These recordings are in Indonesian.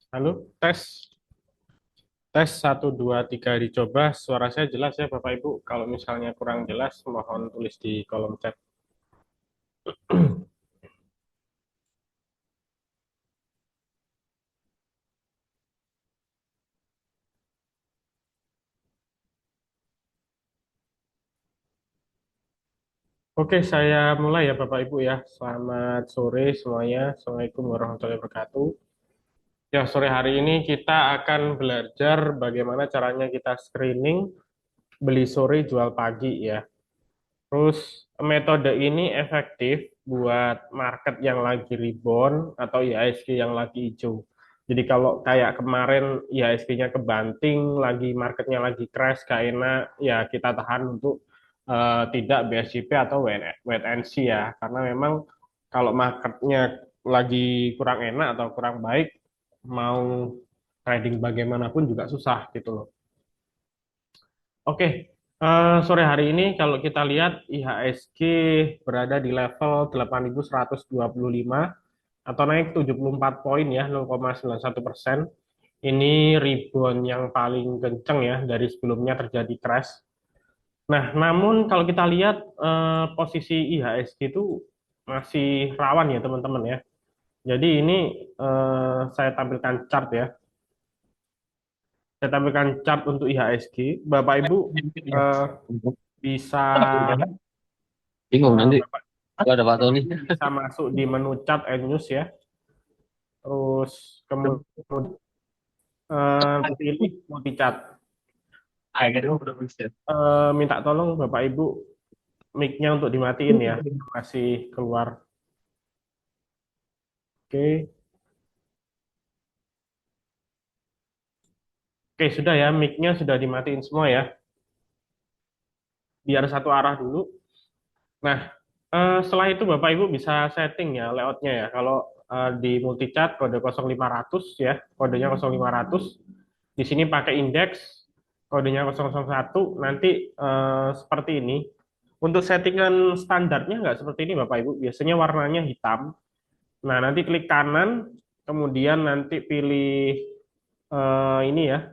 Halo, tes, tes satu dua tiga dicoba. Suara saya jelas ya, Bapak Ibu. Kalau misalnya kurang jelas, mohon tulis di kolom chat. Oke, saya mulai ya, Bapak Ibu ya. Selamat sore semuanya. Assalamualaikum warahmatullahi wabarakatuh. Ya, sore hari ini kita akan belajar bagaimana caranya kita screening beli sore jual pagi ya. Terus metode ini efektif buat market yang lagi rebound atau IHSG yang lagi hijau. Jadi kalau kayak kemarin IHSG-nya kebanting, lagi marketnya lagi crash, gak enak, ya kita tahan untuk tidak BSJP atau wait and see ya. Karena memang kalau marketnya lagi kurang enak atau kurang baik, mau trading bagaimanapun juga susah gitu loh. Oke, sore hari ini kalau kita lihat IHSG berada di level 8.125 atau naik 74 poin ya, 0,91%. Ini rebound yang paling kenceng ya dari sebelumnya terjadi crash. Nah, namun kalau kita lihat posisi IHSG itu masih rawan ya teman-teman ya. Jadi ini saya tampilkan chart ya. Saya tampilkan chart untuk IHSG. Bapak Ibu eh, bisa Bingung eh, nanti Bapak kalau ada Pak Tony. bisa masuk di menu chat and news ya. Terus kemudian pilih multi chat. Minta tolong Bapak Ibu mic-nya untuk dimatiin ya. Masih keluar. Oke. Oke, sudah ya. Mic-nya sudah dimatiin semua ya. Biar satu arah dulu. Nah, setelah itu Bapak Ibu bisa setting ya layoutnya ya. Kalau di multi chat kode 0500 ya, kodenya 0500. Di sini pakai indeks, kodenya 001. Nanti seperti ini. Untuk settingan standarnya nggak seperti ini Bapak Ibu. Biasanya warnanya hitam. Nah, nanti klik kanan, kemudian nanti pilih ini ya,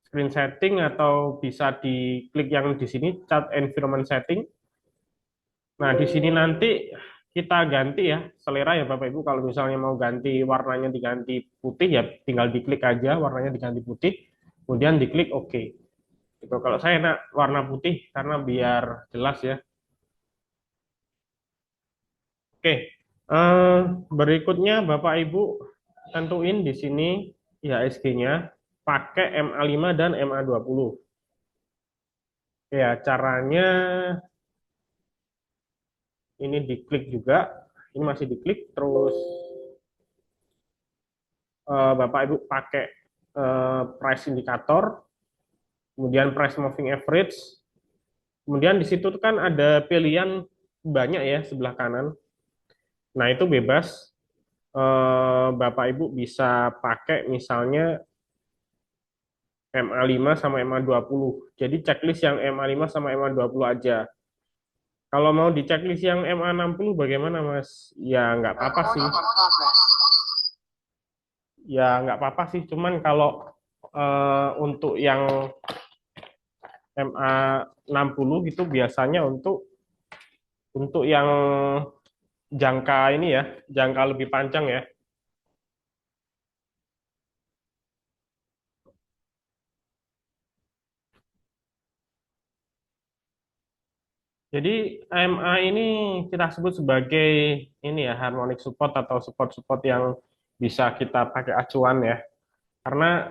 screen setting atau bisa diklik yang di sini, chat environment setting. Nah, di sini nanti kita ganti ya selera ya Bapak Ibu. Kalau misalnya mau ganti warnanya diganti putih ya tinggal diklik aja warnanya diganti putih, kemudian diklik OK. Itu kalau saya enak warna putih karena biar jelas ya. Oke, berikutnya Bapak Ibu tentuin di sini IHSG-nya pakai MA5 dan MA20. Ya, caranya ini diklik juga. Ini masih diklik terus Bapak Ibu pakai price indicator, kemudian price moving average. Kemudian di situ kan ada pilihan banyak ya sebelah kanan. Nah, itu bebas. Bapak Ibu bisa pakai misalnya MA5 sama MA20. Jadi checklist yang MA5 sama MA20 aja. Kalau mau di checklist yang MA60 bagaimana Mas? Ya nggak apa-apa sih. Ya nggak apa-apa sih. Cuman kalau untuk yang MA60 itu biasanya untuk yang jangka ini ya, jangka lebih panjang ya. Jadi MA ini kita sebut sebagai ini ya harmonic support atau support-support yang bisa kita pakai acuan ya. Karena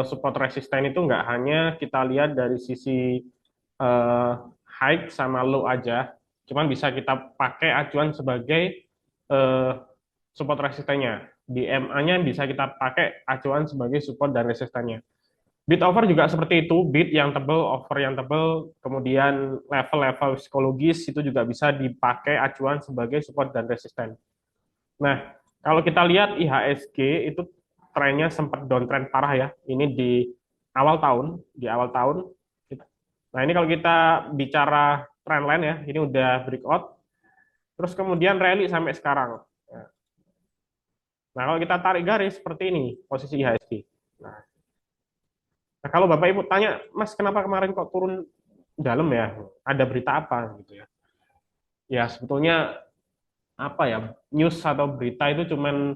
support resisten itu nggak hanya kita lihat dari sisi eh, high sama low aja, cuman bisa kita pakai acuan sebagai eh, support resistennya. Di MA-nya bisa kita pakai acuan sebagai support dan resistennya. Bid over juga seperti itu, bid yang tebal, over yang tebal, kemudian level-level psikologis itu juga bisa dipakai acuan sebagai support dan resisten. Nah, kalau kita lihat IHSG itu trennya sempat downtrend parah ya. Ini di awal tahun. Nah, ini kalau kita bicara trendline ya, ini udah breakout, terus kemudian rally sampai sekarang. Nah, kalau kita tarik garis seperti ini posisi IHSG. Nah, kalau Bapak Ibu tanya, Mas, kenapa kemarin kok turun dalam ya? Ada berita apa gitu ya? Ya, sebetulnya apa ya? News atau berita itu cuman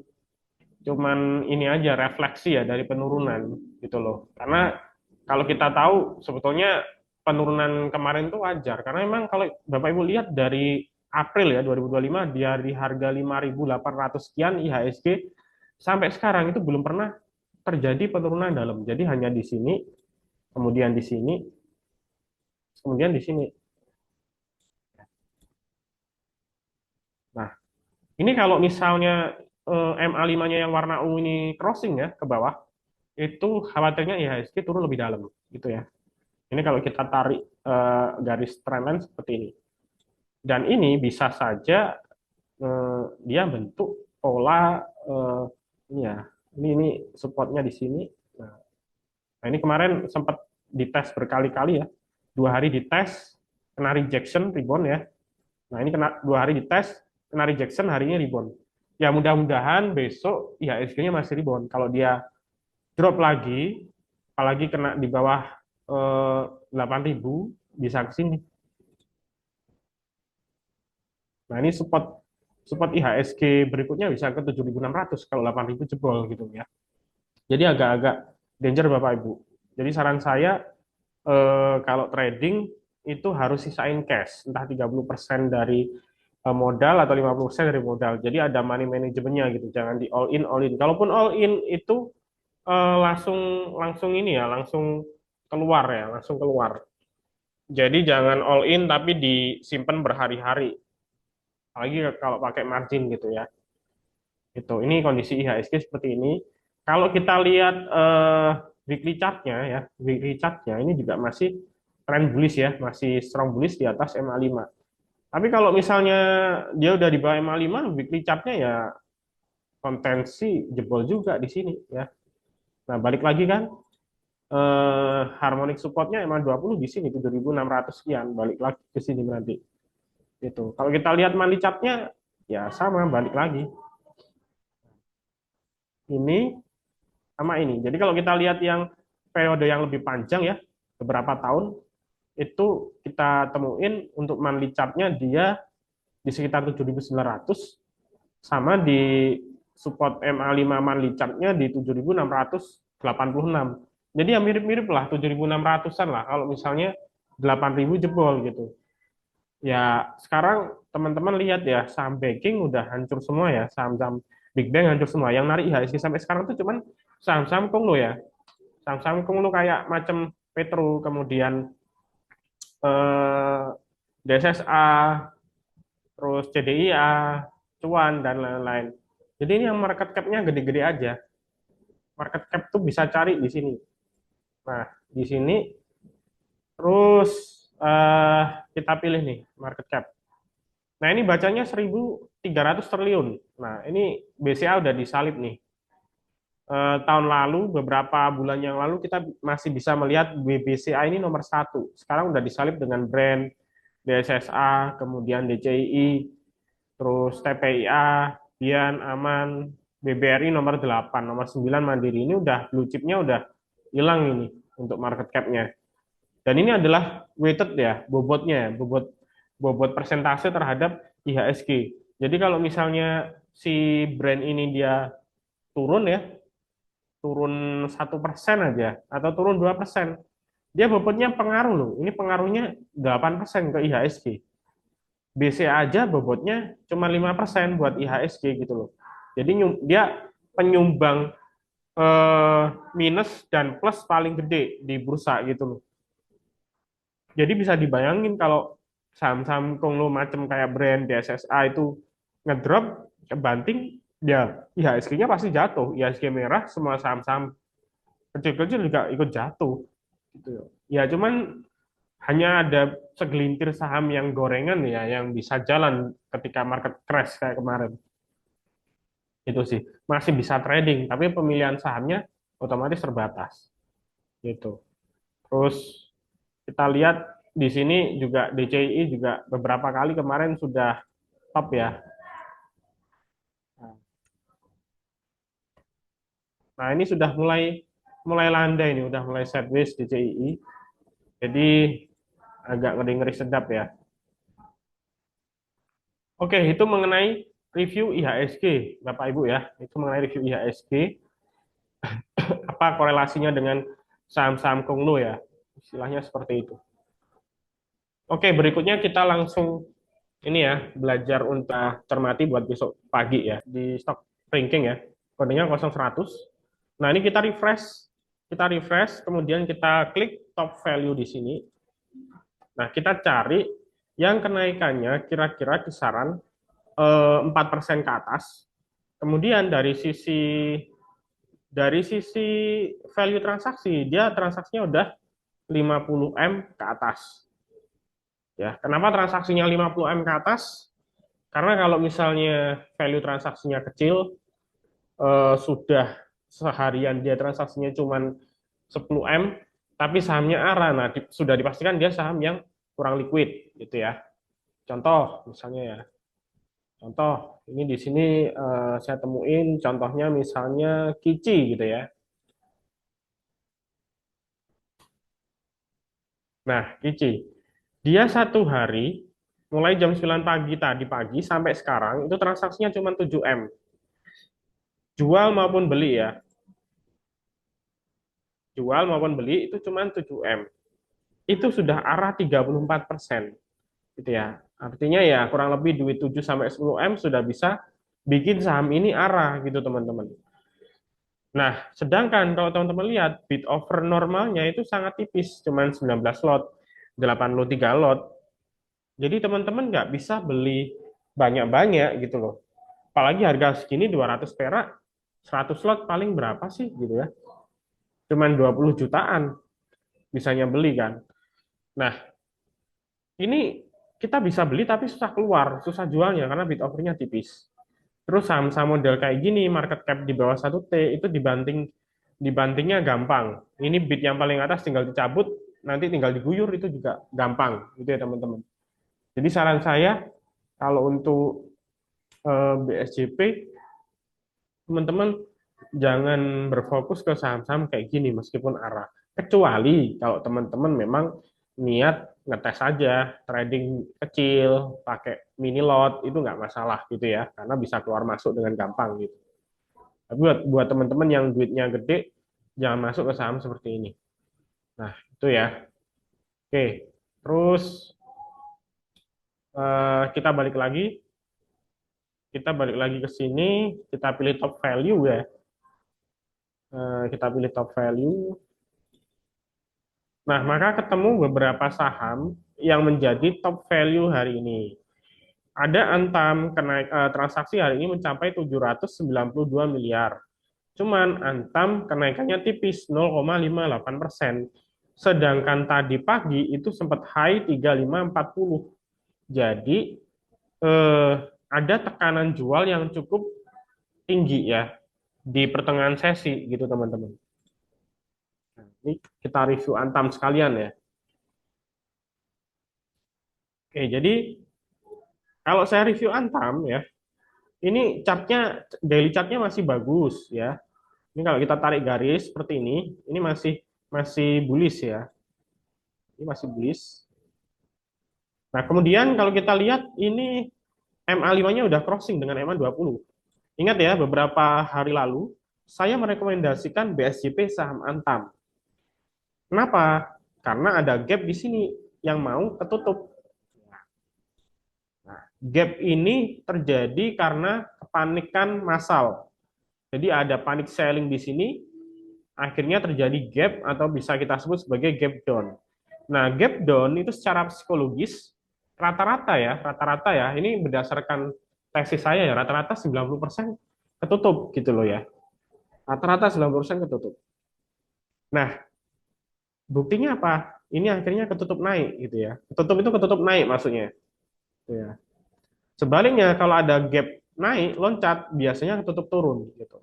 cuman ini aja refleksi ya dari penurunan gitu loh. Karena kalau kita tahu sebetulnya penurunan kemarin itu wajar karena memang kalau Bapak Ibu lihat dari April ya 2025 dia di harga 5.800 sekian IHSG sampai sekarang itu belum pernah terjadi penurunan dalam. Jadi hanya di sini, kemudian di sini, kemudian di sini. Nah, ini kalau misalnya MA5-nya yang warna ungu ini crossing ya ke bawah, itu khawatirnya IHSG turun lebih dalam gitu ya. Ini kalau kita tarik garis trendline seperti ini. Dan ini bisa saja dia bentuk pola ini ya. Ini supportnya di sini. Nah, ini kemarin sempat dites berkali-kali ya. 2 hari dites, kena rejection, rebound ya. Nah, ini kena 2 hari dites, kena rejection, harinya rebound. Ya mudah-mudahan besok IHSG-nya masih rebound. Kalau dia drop lagi, apalagi kena di bawah 8.000, bisa ke sini. Nah, ini support support IHSG berikutnya bisa ke 7.600 kalau 8.000 jebol gitu ya. Jadi agak-agak danger Bapak Ibu. Jadi saran saya kalau trading itu harus sisain cash, entah 30% dari modal atau 50% dari modal. Jadi ada money manajemennya gitu, jangan di all in all in. Kalaupun all in itu langsung langsung ini ya, langsung keluar ya, langsung keluar. Jadi jangan all in tapi disimpan berhari-hari. Apalagi kalau pakai margin gitu ya. Itu. Ini kondisi IHSG seperti ini. Kalau kita lihat weekly chart-nya ya, weekly chart-nya ini juga masih trend bullish ya, masih strong bullish di atas MA5. Tapi kalau misalnya dia udah di bawah MA5, weekly chart-nya ya kontensi jebol juga di sini ya. Nah, balik lagi kan harmonic support-nya MA20 di sini 7.600 sekian, balik lagi ke sini nanti. Itu. Kalau kita lihat monthly chart-nya ya sama, balik lagi. Ini sama ini. Jadi kalau kita lihat yang periode yang lebih panjang ya, beberapa tahun, itu kita temuin untuk monthly chart-nya dia di sekitar 7.900 sama di support MA5 monthly chart-nya di 7.686. Jadi ya mirip-mirip lah 7.600-an lah kalau misalnya 8.000 jebol gitu. Ya sekarang teman-teman lihat ya saham banking udah hancur semua ya, saham-saham Big Bang hancur semua. Yang narik IHSG sampai sekarang tuh cuman saham-saham konglo ya. Saham-saham konglo kayak macam Petro, kemudian DSSA, terus CDIA, Cuan, dan lain-lain. Jadi ini yang market cap-nya gede-gede aja. Market cap tuh bisa cari di sini. Nah, di sini terus kita pilih nih market cap. Nah, ini bacanya 1.300 triliun. Nah, ini BCA udah disalib nih. Tahun lalu, beberapa bulan yang lalu kita masih bisa melihat BBCA ini nomor 1. Sekarang udah disalib dengan brand DSSA, kemudian DCII, terus TPIA, Bian, Aman, BBRI nomor 8, nomor 9 Mandiri. Ini udah blue chipnya udah hilang ini untuk market cap-nya. Dan ini adalah weighted ya, bobotnya, bobot bobot persentase terhadap IHSG. Jadi kalau misalnya si brand ini dia turun ya, turun 1% aja atau turun 2%, dia bobotnya pengaruh loh. Ini pengaruhnya 8% ke IHSG. BCA aja bobotnya cuma 5% buat IHSG gitu loh. Jadi dia penyumbang minus dan plus paling gede di bursa gitu loh. Jadi bisa dibayangin kalau saham-saham konglo macam kayak brand DSSA itu ngedrop, banting, ya IHSG-nya pasti jatuh. IHSG merah, semua saham-saham kecil-kecil juga ikut jatuh. Gitu. Ya cuman hanya ada segelintir saham yang gorengan ya yang bisa jalan ketika market crash kayak kemarin. Itu sih masih bisa trading, tapi pemilihan sahamnya otomatis terbatas. Gitu. Terus kita lihat di sini juga DCI juga beberapa kali kemarin sudah top ya. Nah, ini sudah mulai mulai landai ini, udah mulai sideways di CII. Jadi agak ngeri-ngeri sedap ya. Oke, itu mengenai review IHSG, Bapak Ibu ya. Itu mengenai review IHSG, apa korelasinya dengan saham-saham Konglo ya. Istilahnya seperti itu. Oke, berikutnya kita langsung ini ya, belajar untuk cermati buat besok pagi ya di stock ranking ya. Kodenya 0100. Nah, ini kita refresh, kemudian kita klik top value di sini. Nah, kita cari yang kenaikannya kira-kira kisaran 4% ke atas. Kemudian dari sisi value transaksi, dia transaksinya udah 50M ke atas. Ya, kenapa transaksinya 50M ke atas? Karena kalau misalnya value transaksinya kecil, sudah seharian dia transaksinya cuma 10M, tapi sahamnya ARA, nah sudah dipastikan dia saham yang kurang liquid, gitu ya. Contoh, misalnya ya, contoh ini di sini saya temuin contohnya misalnya Kici gitu ya. Nah, Kici, dia satu hari mulai jam 9 pagi tadi pagi sampai sekarang itu transaksinya cuma 7M. Jual maupun beli ya. Jual maupun beli itu cuma 7M. Itu sudah arah 34%. Gitu ya. Artinya ya kurang lebih duit 7 sampai 10M sudah bisa bikin saham ini arah gitu teman-teman. Nah, sedangkan kalau teman-teman lihat bid over normalnya itu sangat tipis, cuma 19 lot, 83 lot. Jadi teman-teman nggak bisa beli banyak-banyak gitu loh. Apalagi harga segini 200 perak, 100 lot paling berapa sih gitu ya. Cuman 20 jutaan bisanya beli kan. Nah, ini kita bisa beli tapi susah keluar, susah jualnya karena bid overnya tipis. Terus saham-saham model kayak gini, market cap di bawah 1T, itu dibantingnya gampang. Ini bid yang paling atas tinggal dicabut, nanti tinggal diguyur, itu juga gampang. Gitu ya teman-teman. Jadi saran saya, kalau untuk BSJP, teman-teman jangan berfokus ke saham-saham kayak gini meskipun arah. Kecuali kalau teman-teman memang niat ngetes aja, trading kecil, pakai mini lot, itu nggak masalah gitu ya, karena bisa keluar masuk dengan gampang gitu. Tapi buat teman-teman yang duitnya gede, jangan masuk ke saham seperti ini. Nah, itu ya. Oke, terus kita balik lagi ke sini, kita pilih top value ya. Kita pilih top value. Nah, maka ketemu beberapa saham yang menjadi top value hari ini. Ada Antam transaksi hari ini mencapai 792 miliar. Cuman Antam kenaikannya tipis 0,58%. Sedangkan tadi pagi itu sempat high 3540. Jadi ada tekanan jual yang cukup tinggi ya di pertengahan sesi gitu teman-teman. Nah, ini kita review Antam sekalian ya. Oke, jadi kalau saya review Antam ya, ini daily chartnya masih bagus ya. Ini kalau kita tarik garis seperti ini masih masih bullish ya. Ini masih bullish. Nah, kemudian kalau kita lihat ini MA5-nya udah crossing dengan MA20. Ingat ya, beberapa hari lalu saya merekomendasikan BSJP saham Antam. Kenapa? Karena ada gap di sini yang mau ketutup. Nah, gap ini terjadi karena kepanikan massal. Jadi ada panic selling di sini, akhirnya terjadi gap atau bisa kita sebut sebagai gap down. Nah, gap down itu secara psikologis rata-rata ya, ini berdasarkan tesis saya ya, rata-rata 90% ketutup gitu loh ya. Rata-rata 90% ketutup. Nah, buktinya apa? Ini akhirnya ketutup naik gitu ya. Ketutup itu ketutup naik maksudnya. Gitu ya. Sebaliknya kalau ada gap naik, loncat, biasanya ketutup turun gitu.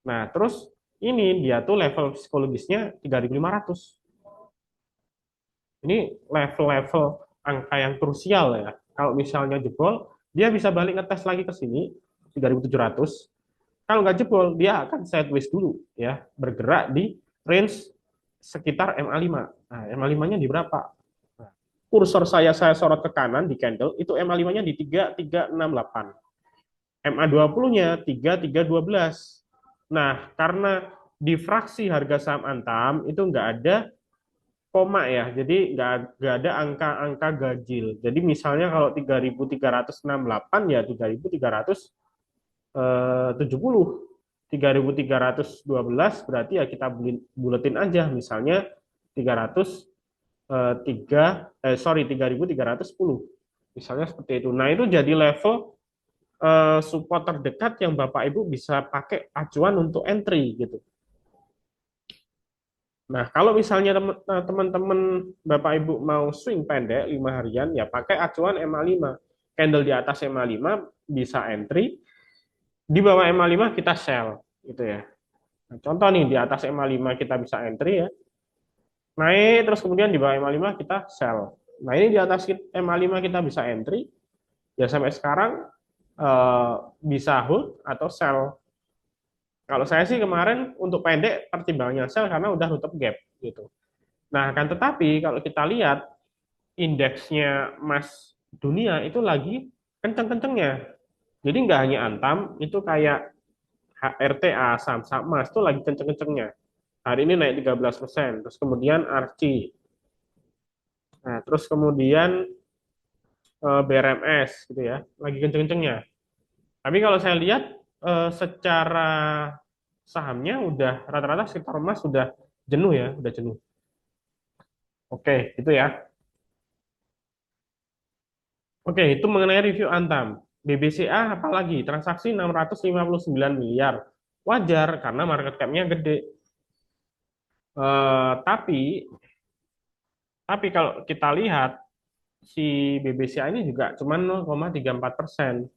Nah, terus ini dia tuh level psikologisnya 3.500. Ini level-level angka yang krusial ya. Kalau misalnya jebol, dia bisa balik ngetes lagi ke sini 3.700. Kalau nggak jebol, dia akan sideways dulu ya, bergerak di range sekitar MA5. Nah, MA5-nya di berapa? Nah, kursor saya sorot ke kanan di candle, itu MA5-nya di 3368. MA20-nya 3312. Nah, karena di fraksi harga saham Antam itu nggak ada koma ya, jadi nggak ada angka-angka ganjil. Jadi misalnya kalau 3368 ya 3370, 3312 berarti ya kita buletin aja misalnya 300 3310 misalnya seperti itu. Nah, itu jadi level support terdekat yang Bapak Ibu bisa pakai acuan untuk entry gitu. Nah, kalau misalnya teman-teman Bapak Ibu mau swing pendek 5 harian, ya pakai acuan MA5. Candle di atas MA5 bisa entry, di bawah MA5 kita sell gitu ya. Nah, contoh nih di atas MA5 kita bisa entry ya. Naik terus kemudian di bawah MA5 kita sell. Nah, ini di atas MA5 kita bisa entry, ya sampai sekarang bisa hold atau sell. Kalau saya sih kemarin untuk pendek pertimbangannya sell karena udah nutup gap gitu. Nah, kan tetapi kalau kita lihat indeksnya emas dunia itu lagi kenceng-kencengnya. Jadi nggak hanya Antam, itu kayak HRTA, saham-saham emas itu lagi kenceng-kencengnya. Hari ini naik 13%, terus kemudian ARCI, nah, terus kemudian BRMS gitu ya, lagi kenceng-kencengnya. Tapi kalau saya lihat secara sahamnya udah rata-rata sekitar emas sudah jenuh ya, udah jenuh. Oke, itu ya. Oke, itu mengenai review Antam. BBCA apalagi transaksi 659 miliar. Wajar karena market cap-nya gede. Tapi kalau kita lihat si BBCA ini juga cuma 0,34%.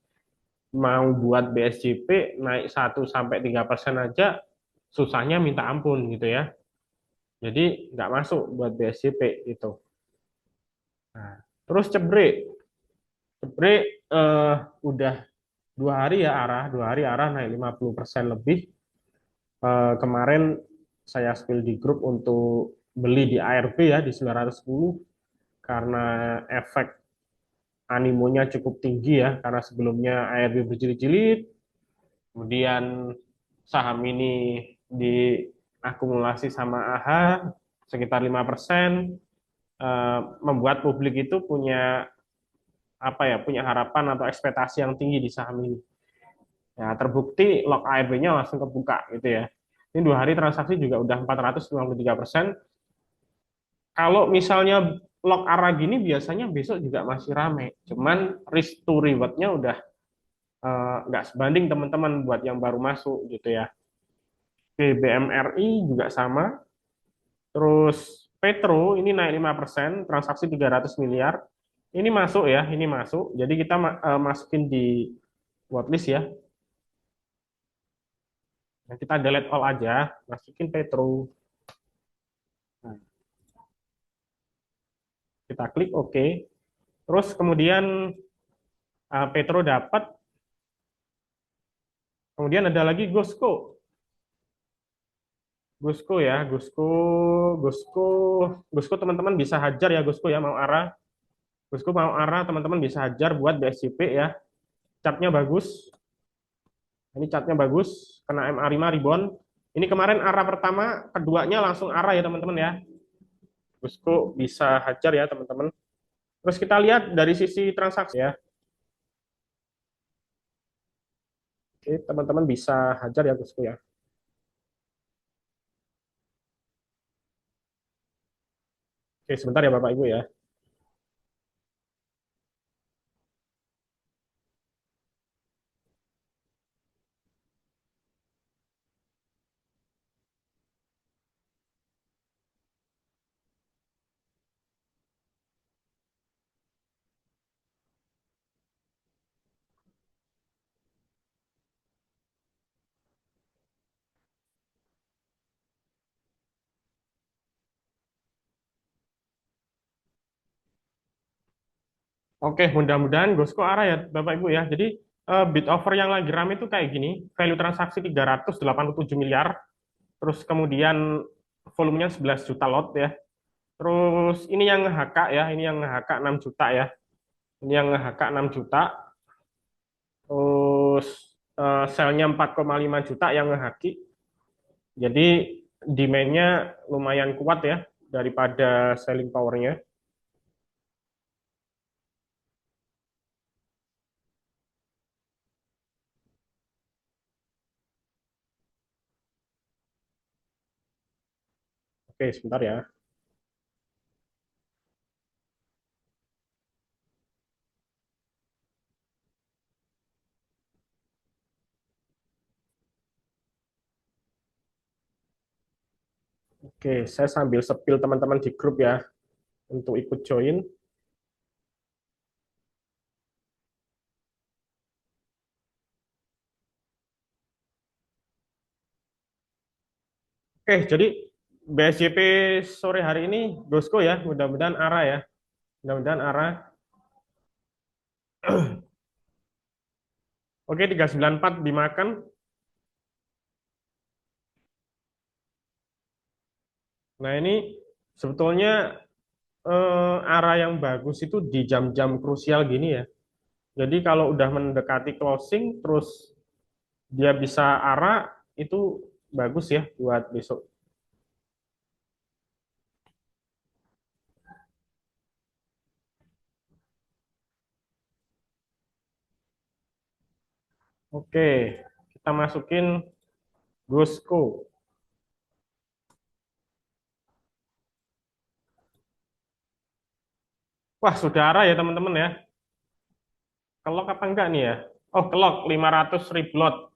Mau buat BSJP naik 1 sampai 3% aja susahnya minta ampun gitu ya. Jadi nggak masuk buat BSJP itu. Nah, terus cebrek. Cebrek udah 2 hari ya arah, 2 hari arah naik 50% lebih. Kemarin saya spill di grup untuk beli di ARB ya di 910 karena efek animonya cukup tinggi ya karena sebelumnya ARB berjilid-jilid, kemudian saham ini diakumulasi sama AHA sekitar 5%, membuat publik itu punya apa ya, punya harapan atau ekspektasi yang tinggi di saham ini. Ya, terbukti log ARB-nya langsung kebuka gitu ya. Ini 2 hari transaksi juga udah 453%. Kalau misalnya log arah gini biasanya besok juga masih rame. Cuman risk to reward-nya udah nggak sebanding teman-teman buat yang baru masuk gitu ya. Oke, BMRI juga sama. Terus Petro ini naik 5%, transaksi 300 miliar. Ini masuk ya, ini masuk. Jadi kita masukin di watchlist ya. Nah, kita delete all aja, masukin Petro. Nah, kita klik OK. Terus kemudian Petro dapat, kemudian ada lagi Gosco. Gusco ya, Gusco, Gusco teman-teman bisa hajar ya Gusco ya mau arah, Gusco mau arah teman-teman bisa hajar buat BSCP ya, chartnya bagus, ini chartnya bagus, kena MA5 rebound, ini kemarin arah pertama, keduanya langsung arah ya teman-teman ya, Gusco bisa hajar ya teman-teman. Terus kita lihat dari sisi transaksi ya, oke teman-teman bisa hajar ya Gusco ya. Oke sebentar ya Bapak Ibu ya. Oke, mudah-mudahan Gusco arah ya Bapak Ibu ya. Jadi Bid offer yang lagi rame itu kayak gini, value transaksi 387 miliar, terus kemudian volumenya 11 juta lot ya. Terus ini yang nge-HK ya, ini yang nge-HK 6 juta ya. Ini yang nge-HK 6 juta, terus sell-nya 4,5 juta yang nge-HQ. Jadi demand-nya lumayan kuat ya daripada selling power-nya. Oke, sebentar ya. Oke, saya sambil sepil teman-teman di grup ya untuk ikut join. Oke, jadi BSJP sore hari ini Gosko ya, mudah-mudahan arah ya. Mudah-mudahan arah. Oke, 394 dimakan. Nah, ini sebetulnya arah yang bagus itu di jam-jam krusial gini ya. Jadi kalau udah mendekati closing terus dia bisa arah itu bagus ya buat besok. Oke, kita masukin Gosko. Wah, sudah arah ya teman-teman ya. Kelok apa enggak nih ya? Oh, kelok 500 ribu lot.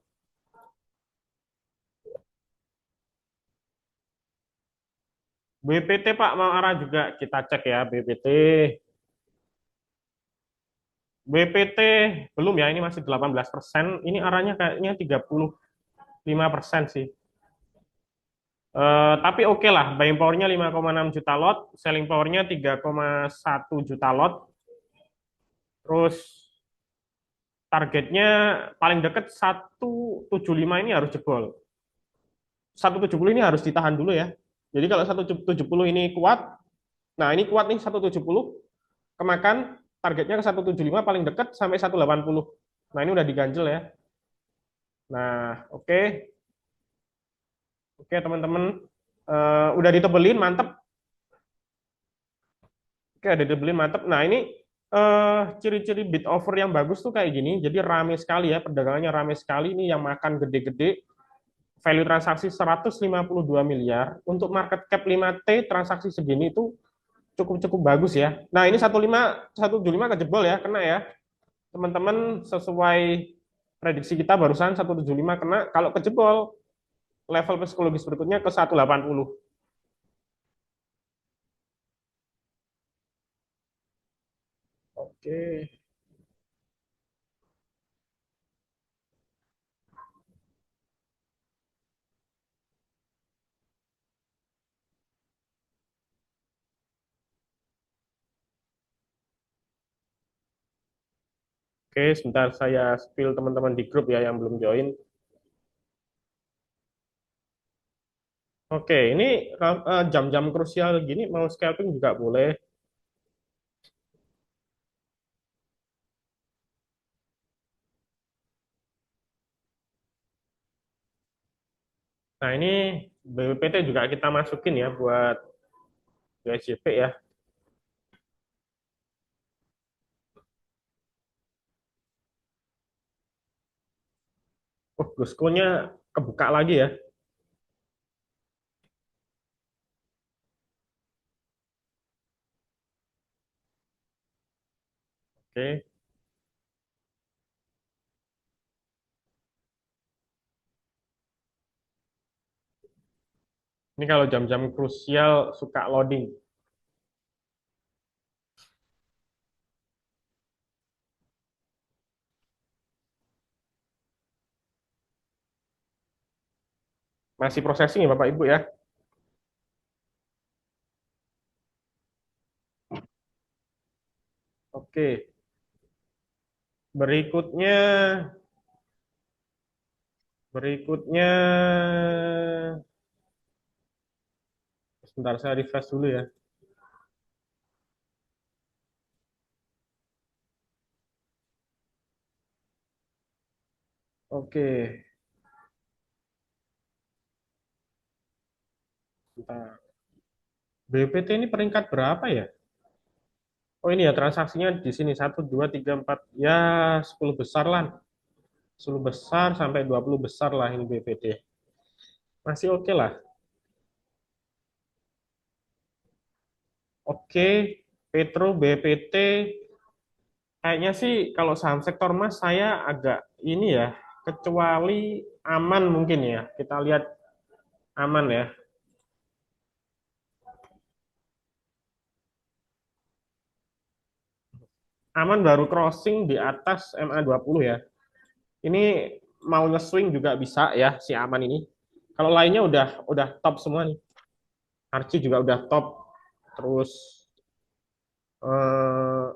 BPT Pak mau arah juga kita cek ya BPT. BPT belum ya, ini masih 18%. Ini arahnya kayaknya 35% sih. Tapi oke lah, buying power-nya 5,6 juta lot, selling power-nya 3,1 juta lot. Terus targetnya paling deket 175 ini harus jebol. 170 ini harus ditahan dulu ya. Jadi kalau 170 ini kuat, nah ini kuat nih 170, kemakan targetnya ke 175 paling dekat sampai 180. Nah ini udah diganjel ya. Nah oke, oke teman-teman. Udah ditebelin mantep. Oke, ada ditebelin mantep. Nah ini ciri-ciri bid offer yang bagus tuh kayak gini. Jadi rame sekali ya, perdagangannya rame sekali. Ini yang makan gede-gede. Value transaksi 152 miliar. Untuk market cap 5T transaksi segini itu cukup-cukup bagus ya. Nah ini 175 kejebol ya, kena ya. Teman-teman sesuai prediksi kita barusan 175 kena. Kalau kejebol level psikologis berikutnya ke 180. Oke. Oke, sebentar saya spill teman-teman di grup ya yang belum join. Oke, ini jam-jam krusial gini mau scalping juga boleh. Nah, ini BPT juga kita masukin ya buat GSJP ya. Oh, Guskonya kebuka lagi ya. Oke. Ini kalau jam-jam krusial suka loading. Masih processing ya Bapak Ibu ya. Oke. Berikutnya, berikutnya, sebentar saya refresh dulu ya. Oke, sebentar. BPT ini peringkat berapa ya? Oh ini ya transaksinya di sini 1, 2, 3, 4, ya 10 besar lah. 10 besar sampai 20 besar lah ini BPT. Masih oke lah. Oke, Petro BPT kayaknya sih kalau saham sektor emas saya agak ini ya, kecuali aman mungkin ya. Kita lihat aman ya. Aman baru crossing di atas MA20 ya. Ini mau nge-swing juga bisa ya si aman ini. Kalau lainnya udah top semua nih. Archie juga udah top. Terus eh,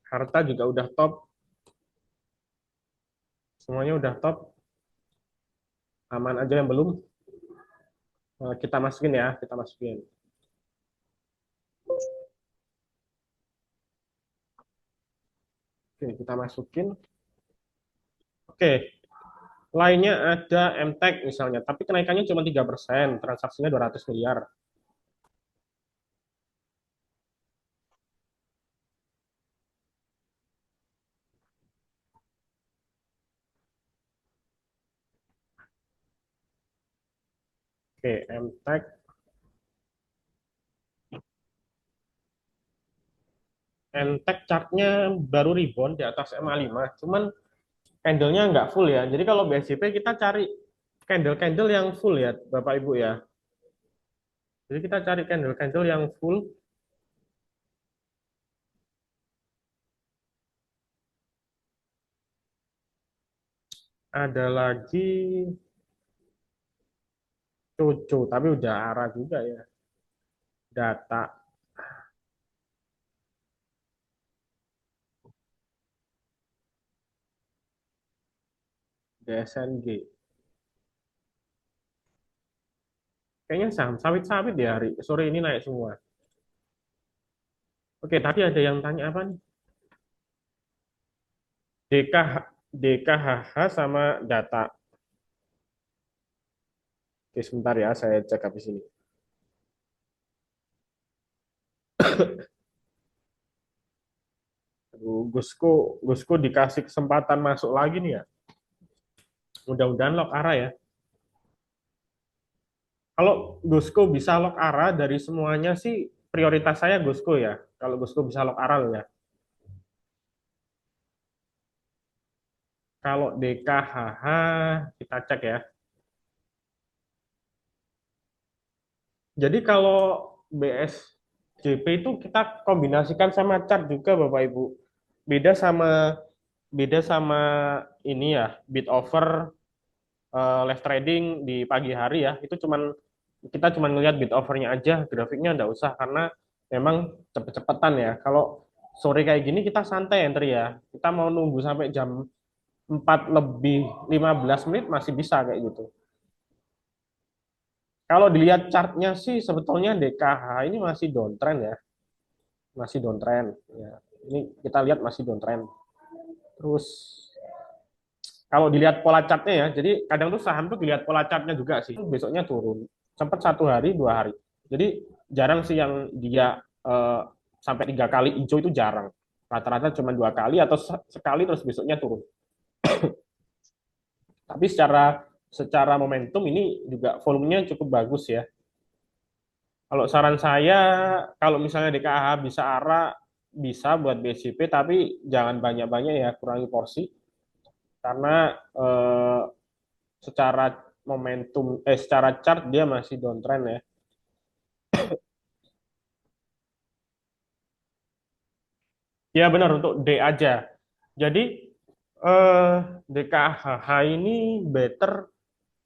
Harta juga udah top. Semuanya udah top. Aman aja yang belum. Kita masukin ya, kita masukin. Oke, kita masukin. Oke, lainnya ada MTEK misalnya, tapi kenaikannya cuma 3%, transaksinya 200 miliar. Oke, MTEK. MTEK chartnya baru rebound di atas MA5, cuman candle-nya nggak full ya. Jadi kalau BSJP kita cari candle-candle yang full ya, Bapak Ibu ya. Jadi kita cari candle-candle yang full. Ada lagi Coco, tapi udah arah juga ya. Data DSNG. Kayaknya saham sawit-sawit ya hari sore ini naik semua. Oke, tadi ada yang tanya apa nih? DK, DKHH sama data. Oke, sebentar ya, saya cek habis ini. Aduh, Gusku dikasih kesempatan masuk lagi nih ya. Mudah-mudahan lock arah ya. Kalau Gusku bisa lock arah dari semuanya sih prioritas saya Gusku ya. Kalau Gusku bisa lock arah loh ya. Kalau DKHH kita cek ya. Jadi kalau BSJP itu kita kombinasikan sama chart juga Bapak Ibu. Beda sama beda sama ini ya, bid over live trading di pagi hari ya. Itu kita cuman ngelihat bid overnya aja, grafiknya enggak usah karena memang cepet-cepetan ya. Kalau sore kayak gini kita santai entry ya. Kita mau nunggu sampai jam 4 lebih 15 menit masih bisa kayak gitu. Kalau dilihat chartnya sih sebetulnya DKH ini masih downtrend ya, masih downtrend. Ya, ini kita lihat masih downtrend. Terus kalau dilihat pola chartnya ya, jadi kadang tuh saham tuh dilihat pola chartnya juga sih. Besoknya turun, sempat 1 hari, 2 hari. Jadi jarang sih yang dia sampai 3 kali hijau itu jarang. Rata-rata cuma 2 kali atau sekali terus besoknya turun. Tapi secara secara momentum ini juga volumenya cukup bagus ya. Kalau saran saya, kalau misalnya DKH bisa arah, bisa buat BCP, tapi jangan banyak-banyak ya, kurangi porsi. Karena secara secara chart dia masih downtrend ya. Ya benar untuk D aja. Jadi DKHH ini better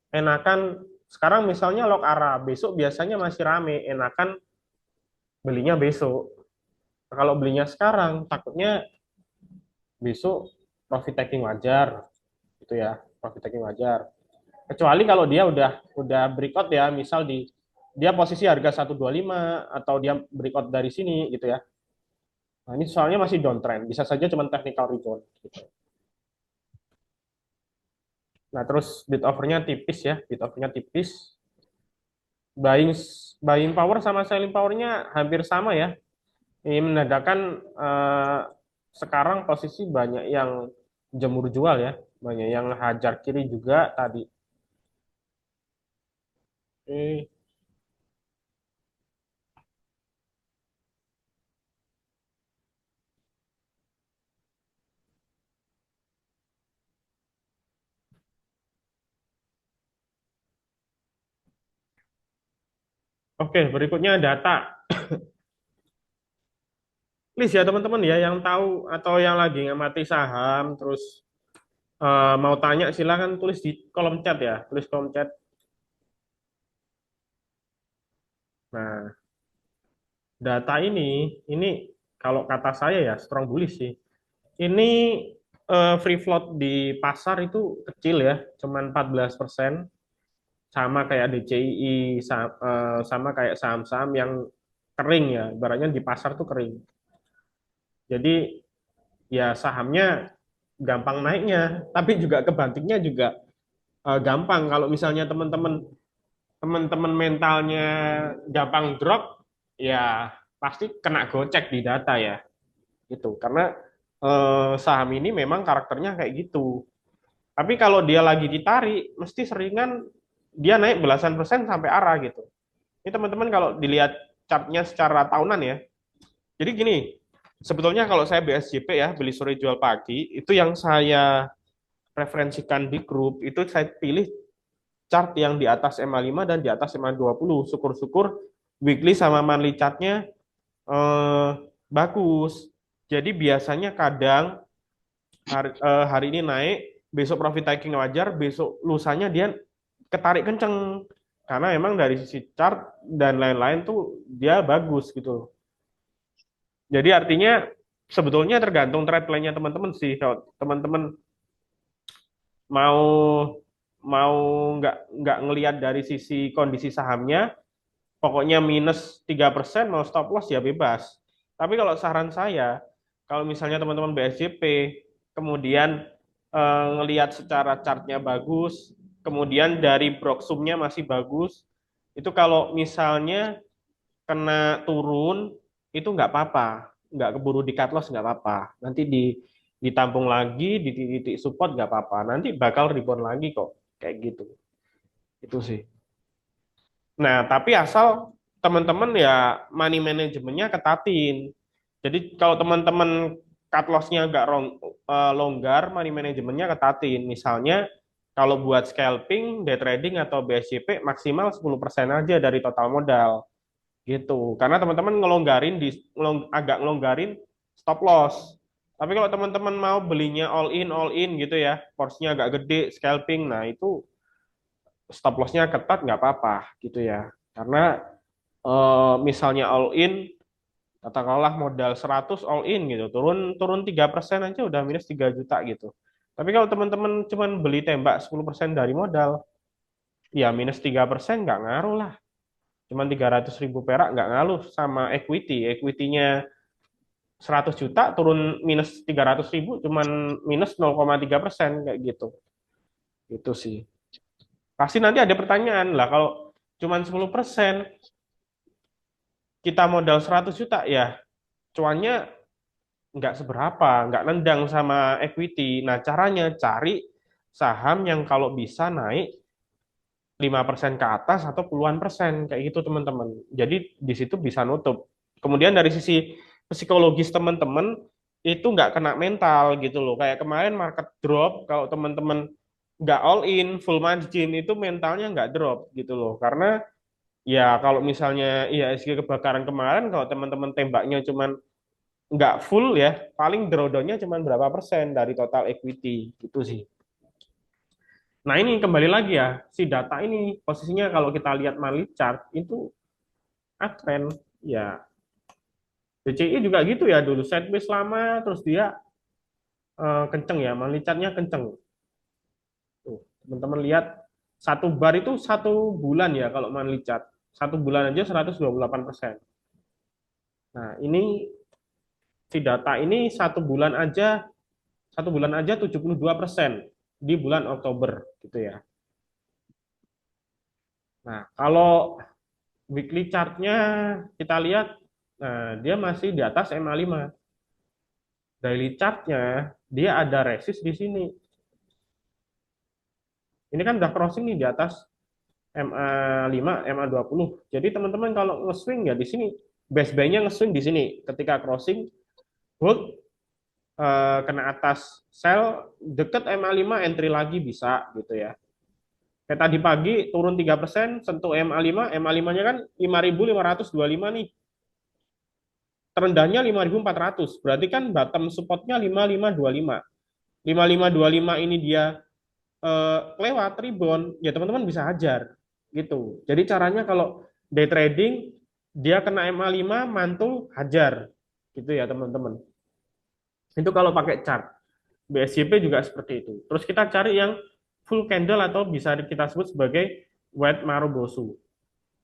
enakan sekarang misalnya lock arah, besok biasanya masih rame, enakan belinya besok. Kalau belinya sekarang takutnya besok profit taking wajar, gitu ya, profit taking wajar. Kecuali kalau dia udah breakout ya, misal dia posisi harga 125 atau dia breakout dari sini gitu ya. Nah, ini soalnya masih downtrend, bisa saja cuma technical rebound gitu. Nah, terus bid overnya tipis ya, bid overnya tipis. Buying buying power sama selling powernya hampir sama ya. Ini menandakan sekarang posisi banyak yang jemur jual ya, banyak yang hajar kiri juga tadi. Oke, oke, berikutnya data. Please ya teman-teman ya yang tahu atau yang lagi ngamati saham terus mau tanya silakan tulis di kolom chat ya, tulis kolom chat. Nah, data ini kalau kata saya ya strong bullish sih. Ini free float di pasar itu kecil ya, cuman 14%, sama kayak DCI, sama kayak saham-saham yang kering ya, ibaratnya di pasar tuh kering. Jadi ya sahamnya gampang naiknya, tapi juga kebantingnya juga gampang. Kalau misalnya teman-teman mentalnya gampang drop, ya pasti kena gocek di data ya, gitu. Karena saham ini memang karakternya kayak gitu. Tapi kalau dia lagi ditarik, mesti seringan dia naik belasan persen sampai arah gitu. Ini teman-teman kalau dilihat chartnya secara tahunan ya. Jadi gini, sebetulnya kalau saya BSJP ya, beli sore jual pagi, itu yang saya referensikan di grup, itu saya pilih chart yang di atas MA5 dan di atas MA20. Syukur-syukur weekly sama monthly chartnya bagus. Jadi biasanya kadang hari ini naik, besok profit taking wajar, besok lusanya dia ketarik kenceng. Karena memang dari sisi chart dan lain-lain tuh dia bagus gitu. Jadi artinya sebetulnya tergantung trade plan-nya teman-teman sih. Kalau teman-teman mau mau nggak ngelihat dari sisi kondisi sahamnya, pokoknya minus 3% mau stop loss ya bebas. Tapi kalau saran saya, kalau misalnya teman-teman BSJP, kemudian ngelihat secara chartnya bagus, kemudian dari proxumnya masih bagus, itu kalau misalnya kena turun, itu nggak apa-apa. Nggak keburu di cut loss nggak apa-apa. Nanti ditampung lagi, di titik support nggak apa-apa. Nanti bakal rebound lagi kok. Kayak gitu. Itu sih. Nah, tapi asal teman-teman ya money manajemennya ketatin. Jadi kalau teman-teman cut loss-nya agak longgar, money manajemennya ketatin. Misalnya kalau buat scalping, day trading atau BSJP maksimal 10% aja dari total modal gitu. Karena teman-teman agak ngelonggarin stop loss. Tapi kalau teman-teman mau belinya all in gitu ya, porsinya agak gede, scalping, nah itu stop loss-nya ketat nggak apa-apa gitu ya. Karena misalnya all in, katakanlah modal 100 all in gitu, turun turun 3% aja udah minus 3 juta gitu. Tapi kalau teman-teman cuman beli tembak 10% dari modal, ya minus 3% nggak ngaruh lah. Cuman 300.000 perak nggak ngaruh sama equity. Equity-nya 100 juta turun minus 300.000 cuman minus 0,3% kayak gitu. Itu sih. Pasti nanti ada pertanyaan lah kalau cuman 10% kita modal 100 juta ya cuannya nggak seberapa, nggak nendang sama equity. Nah, caranya cari saham yang kalau bisa naik 5% ke atas atau puluhan persen kayak gitu teman-teman. Jadi di situ bisa nutup. Kemudian dari sisi psikologis teman-teman itu nggak kena mental gitu loh. Kayak kemarin market drop, kalau teman-teman nggak all in, full margin itu mentalnya nggak drop gitu loh. Karena ya kalau misalnya IHSG kebakaran kemarin, kalau teman-teman tembaknya cuman nggak full ya, paling drawdownnya cuman berapa persen dari total equity gitu sih. Nah ini kembali lagi ya, si data ini posisinya kalau kita lihat monthly chart itu uptrend ya. DCI juga gitu ya dulu sideways lama terus dia kenceng ya, monthly chart-nya kenceng. Tuh, teman-teman lihat satu bar itu 1 bulan ya kalau monthly chart. 1 bulan aja 128%. Nah, ini si data ini 1 bulan aja 72% di bulan Oktober gitu ya. Nah, kalau weekly chart-nya kita lihat, nah dia masih di atas MA5. Daily chart-nya dia ada resist di sini. Ini kan udah crossing nih di atas MA5, MA20. Jadi teman-teman kalau nge-swing ya di sini, base buy-nya nge-swing di sini. Ketika crossing, hold, kena atas sell, deket MA5 entry lagi bisa gitu ya. Kayak tadi pagi turun 3%, sentuh MA5, MA5-nya kan 5.525 nih. Terendahnya 5.400, berarti kan bottom support-nya 5.525. 5.525 ini dia lewat rebound, ya teman-teman bisa hajar gitu. Jadi caranya kalau day trading dia kena MA5 mantul hajar gitu ya teman-teman. Itu kalau pakai chart. BSJP juga seperti itu. Terus kita cari yang full candle atau bisa kita sebut sebagai white marubosu.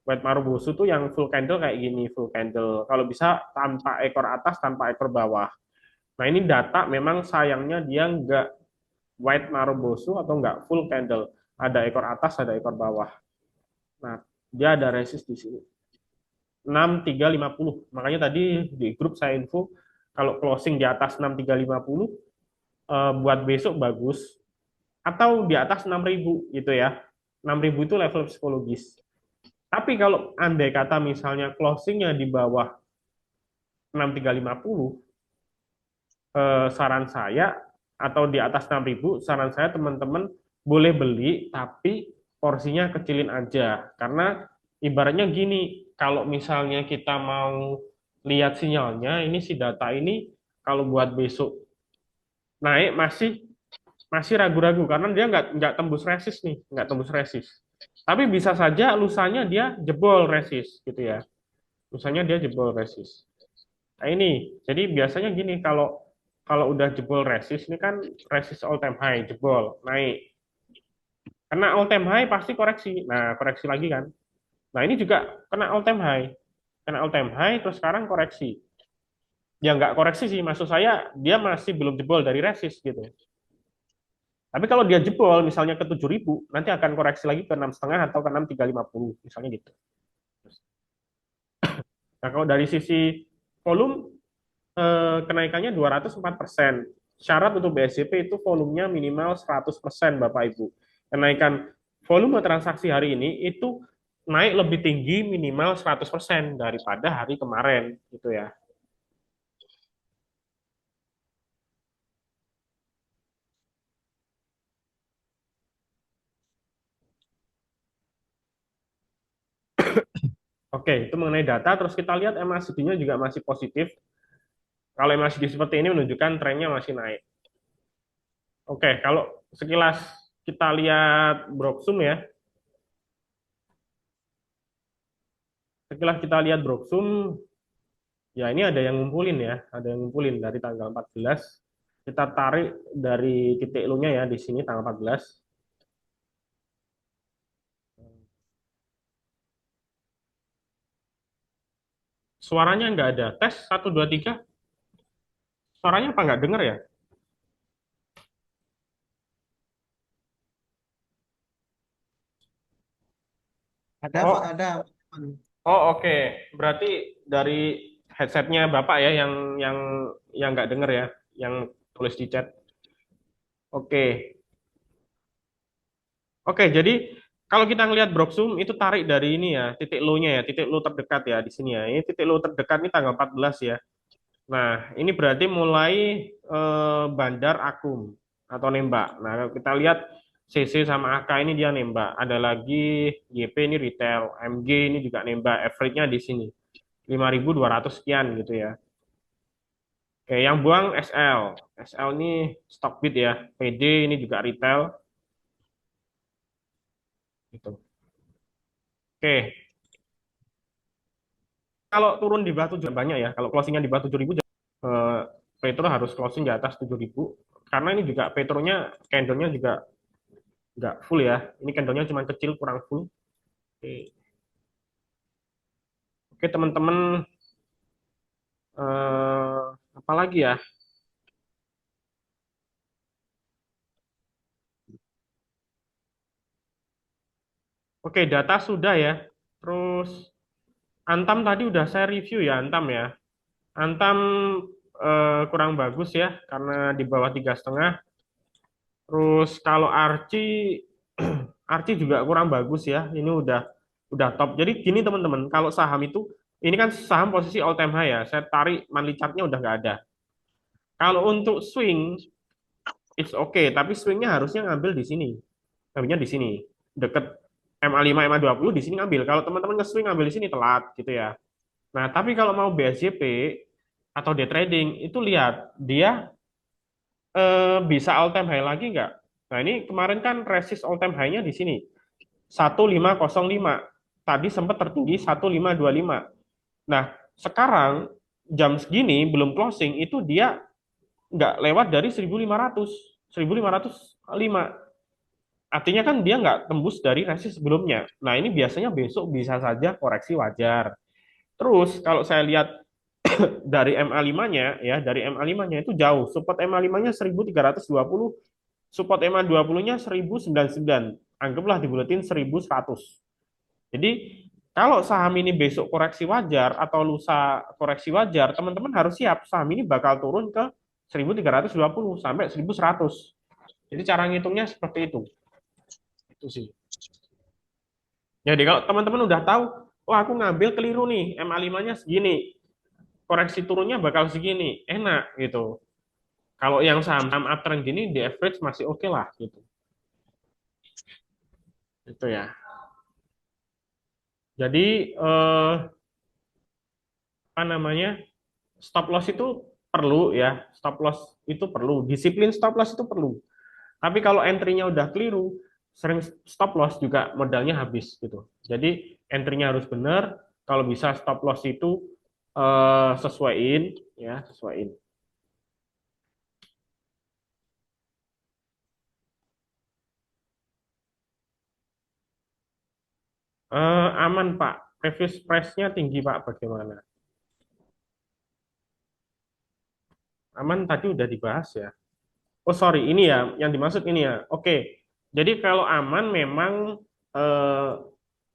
White marubosu tuh yang full candle kayak gini, full candle. Kalau bisa tanpa ekor atas, tanpa ekor bawah. Nah ini data memang sayangnya dia nggak white marubosu atau nggak full candle. Ada ekor atas, ada ekor bawah. Nah, dia ada resist di sini. 6350. Makanya tadi di grup saya info kalau closing di atas 6350 buat besok bagus atau di atas 6000 gitu ya. 6000 itu level psikologis. Tapi kalau andai kata misalnya closingnya di bawah 6350, saran saya atau di atas 6000, saran saya teman-teman boleh beli tapi porsinya kecilin aja karena ibaratnya gini, kalau misalnya kita mau lihat sinyalnya ini si data ini kalau buat besok naik masih masih ragu-ragu karena dia nggak tembus resist nih, nggak tembus resist. Tapi bisa saja lusanya dia jebol resist gitu ya. Lusanya dia jebol resist. Nah ini, jadi biasanya gini kalau kalau udah jebol resist ini kan resist all time high jebol naik. Karena all time high pasti koreksi. Nah koreksi lagi kan. Nah ini juga kena all time high, kena all time high terus sekarang koreksi. Ya nggak koreksi sih, maksud saya dia masih belum jebol dari resist gitu. Tapi kalau dia jebol misalnya ke 7.000, nanti akan koreksi lagi ke 6,5 atau ke 6.350 misalnya gitu. Nah kalau dari sisi volume kenaikannya 204%. Syarat untuk BSJP itu volumenya minimal 100% Bapak Ibu. Kenaikan volume transaksi hari ini itu naik lebih tinggi minimal 100% daripada hari kemarin gitu ya. Oke, itu mengenai data. Terus kita lihat MACD-nya juga masih positif. Kalau MACD seperti ini menunjukkan trennya masih naik. Oke, kalau sekilas kita lihat Broksum ya. Sekilas kita lihat Broksum, ya ini ada yang ngumpulin ya. Ada yang ngumpulin dari tanggal 14. Kita tarik dari titik low-nya ya di sini tanggal 14. Suaranya nggak ada. Tes 1, 2, 3. Suaranya apa nggak dengar ya? Ada Pak, Oh, ada. oh oke. Berarti dari headsetnya Bapak ya yang nggak dengar ya, yang tulis di chat. Oke. Oke, jadi kalau kita ngelihat Broksum itu tarik dari ini ya, titik low-nya ya, titik low terdekat ya di sini ya. Ini titik low terdekat ini tanggal 14 ya. Nah, ini berarti mulai bandar akum atau nembak. Nah, kalau kita lihat CC sama AK ini dia nembak. Ada lagi YP ini retail, MG ini juga nembak. Average-nya di sini 5.200 sekian gitu ya. Oke, yang buang SL. SL ini stock bid ya. PD ini juga retail gitu. Oke, kalau turun di bawah 7 banyak ya. Kalau closingnya di bawah 7.000, Petro harus closing di atas 7.000. Karena ini juga petronya, candlenya juga nggak full ya. Ini candlenya cuma kecil, kurang full. Oke, Oke teman-teman, apa lagi ya? Oke, data sudah ya. Terus Antam tadi udah saya review ya, Antam ya. Antam kurang bagus ya, karena di bawah 3,5. Terus kalau Archie, Archie juga kurang bagus ya. Ini udah top. Jadi gini teman-teman, kalau saham itu, ini kan saham posisi all time high ya. Saya tarik monthly chart-nya udah nggak ada. Kalau untuk swing, it's okay. Tapi swingnya harusnya ngambil di sini. Ngambilnya di sini. Deket MA5, MA20 di sini ngambil. Kalau teman-teman nge-swing ngambil di sini telat gitu ya. Nah, tapi kalau mau BSJP atau day trading, itu lihat dia bisa all time high lagi nggak? Nah, ini kemarin kan resist all time high-nya di sini. 1505. Tadi sempat tertinggi 1525. Nah, sekarang jam segini belum closing itu dia nggak lewat dari 1500, 1505. Artinya kan dia nggak tembus dari resist sebelumnya. Nah, ini biasanya besok bisa saja koreksi wajar. Terus kalau saya lihat dari MA5-nya ya, dari MA5-nya itu jauh. Support MA5-nya 1320, support MA20-nya 1099. Anggaplah dibuletin 1100. Jadi kalau saham ini besok koreksi wajar atau lusa koreksi wajar, teman-teman harus siap saham ini bakal turun ke 1320 sampai 1100. Jadi cara ngitungnya seperti itu. Itu sih. Jadi kalau teman-teman udah tahu, oh aku ngambil keliru nih, MA5-nya segini, koreksi turunnya bakal segini, enak gitu. Kalau yang saham-saham uptrend gini di average masih oke lah gitu. Itu ya. Jadi apa namanya? Stop loss itu perlu ya. Stop loss itu perlu. Disiplin stop loss itu perlu. Tapi kalau entry-nya udah keliru, sering stop loss juga modalnya habis gitu. Jadi entry-nya harus benar. Kalau bisa stop loss itu sesuaiin ya, sesuaiin. Aman Pak. Previous price-nya tinggi Pak, bagaimana? Aman tadi udah dibahas ya. Oh sorry, ini ya, yang dimaksud ini ya. Oke, jadi kalau aman memang eh,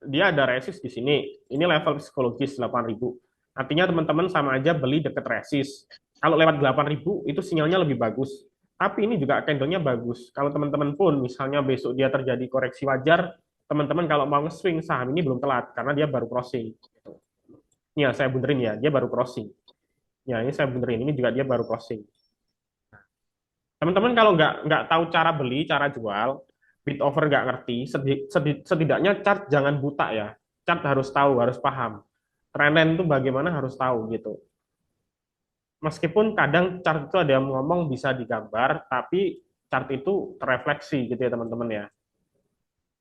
dia ada resist di sini. Ini level psikologis 8.000. Artinya teman-teman sama aja beli deket resist. Kalau lewat 8.000 itu sinyalnya lebih bagus. Tapi ini juga candlenya bagus. Kalau teman-teman pun misalnya besok dia terjadi koreksi wajar, teman-teman kalau mau nge-swing saham ini belum telat karena dia baru crossing. Ini ya saya benerin ya, dia baru crossing. Ya ini saya benerin, ini juga dia baru crossing. Teman-teman kalau nggak tahu cara beli, cara jual, bid over nggak ngerti, setidaknya chart jangan buta ya. Chart harus tahu, harus paham. Trendline itu bagaimana harus tahu gitu. Meskipun kadang chart itu ada yang ngomong bisa digambar, tapi chart itu terefleksi gitu ya teman-teman ya.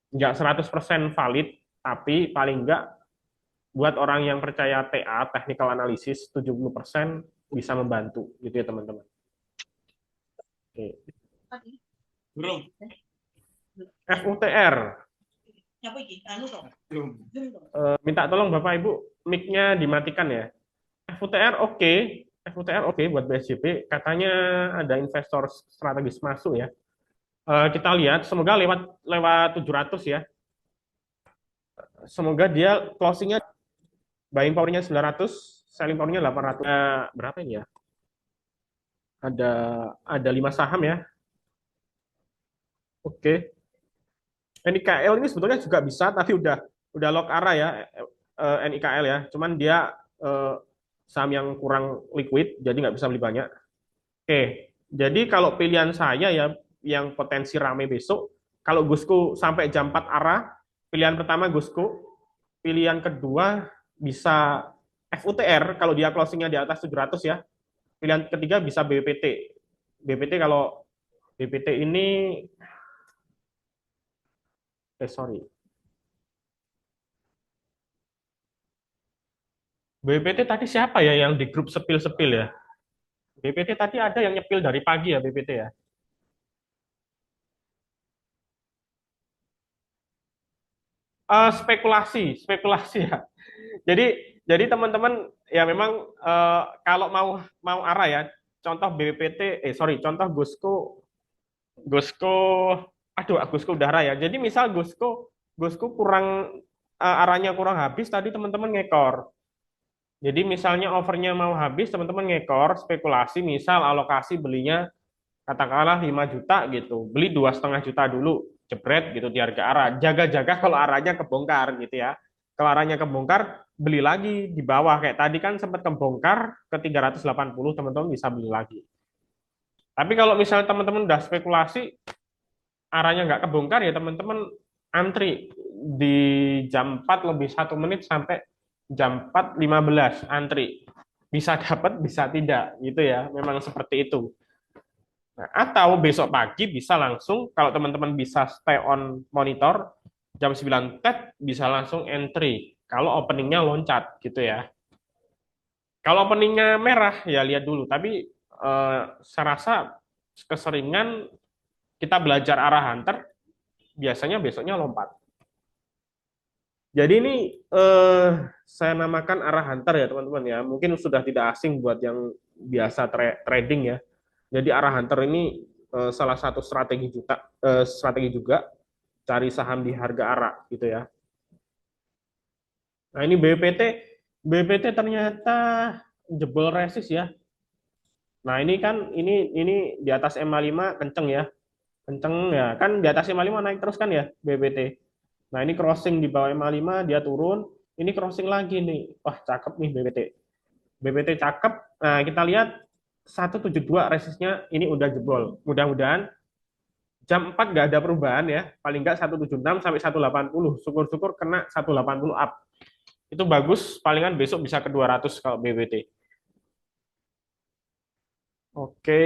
Nggak 100% valid, tapi paling nggak buat orang yang percaya TA, technical analysis, 70% bisa membantu gitu ya teman-teman. Oke. Belum. FUTR. Minta tolong Bapak Ibu mic-nya dimatikan ya. FUTR oke, FUTR oke buat BSJP. Katanya ada investor strategis masuk ya. Kita lihat, semoga lewat lewat 700 ya. Semoga dia closingnya buying powernya 900, selling powernya 800. Berapa ini ya? Ada 5 saham ya. Oke. NIKL ini sebetulnya juga bisa, tapi udah lock arah ya, NIKL ya. Cuman dia saham yang kurang liquid, jadi nggak bisa beli banyak. Oke, jadi kalau pilihan saya ya, yang potensi rame besok, kalau Gusku sampai jam 4 arah, pilihan pertama Gusku, pilihan kedua bisa FUTR, kalau dia closingnya di atas 700 ya. Pilihan ketiga bisa BPT. BPT kalau BPT ini, sorry, BPT tadi siapa ya yang di grup sepil-sepil ya? BPT tadi ada yang nyepil dari pagi ya BPT ya. Spekulasi, spekulasi ya. Jadi teman-teman ya memang kalau mau mau arah ya, contoh BPT, contoh Gusko, aduh Gusko udara ya. Jadi misal Gusko kurang arahnya kurang habis, tadi teman-teman ngekor. Jadi misalnya overnya mau habis, teman-teman ngekor, spekulasi, misal alokasi belinya katakanlah 5 juta gitu, beli 2,5 juta dulu, jebret gitu di harga arah, jaga-jaga kalau arahnya kebongkar gitu ya. Kalau arahnya kebongkar, beli lagi di bawah, kayak tadi kan sempat kebongkar ke 380, teman-teman bisa beli lagi. Tapi kalau misalnya teman-teman udah spekulasi, arahnya nggak kebongkar ya teman-teman antri di jam 4 lebih 1 menit sampai jam 4:15 antri. Bisa dapat, bisa tidak gitu ya. Memang seperti itu. Nah, atau besok pagi bisa langsung, kalau teman-teman bisa stay on monitor, jam 9 TET bisa langsung entry. Kalau openingnya loncat gitu ya. Kalau openingnya merah ya lihat dulu. Tapi saya rasa keseringan kita belajar arah hunter, biasanya besoknya lompat. Jadi ini saya namakan arah hunter ya teman-teman ya. Mungkin sudah tidak asing buat yang biasa trading ya. Jadi arah hunter ini salah satu strategi juga cari saham di harga arah gitu ya. Nah ini BPT ternyata jebol resist ya. Nah ini kan ini di atas MA5 kenceng ya, kenceng ya kan di atas MA5 naik terus kan ya BPT. Nah ini crossing di bawah MA5 dia turun, ini crossing lagi nih, wah cakep nih BPT. BPT cakep. Nah kita lihat 172 resistnya ini udah jebol. Mudah-mudahan jam 4 nggak ada perubahan ya, paling nggak 176 sampai 180. Syukur-syukur kena 180 up. Itu bagus, palingan besok bisa ke 200 kalau BBT. Oke.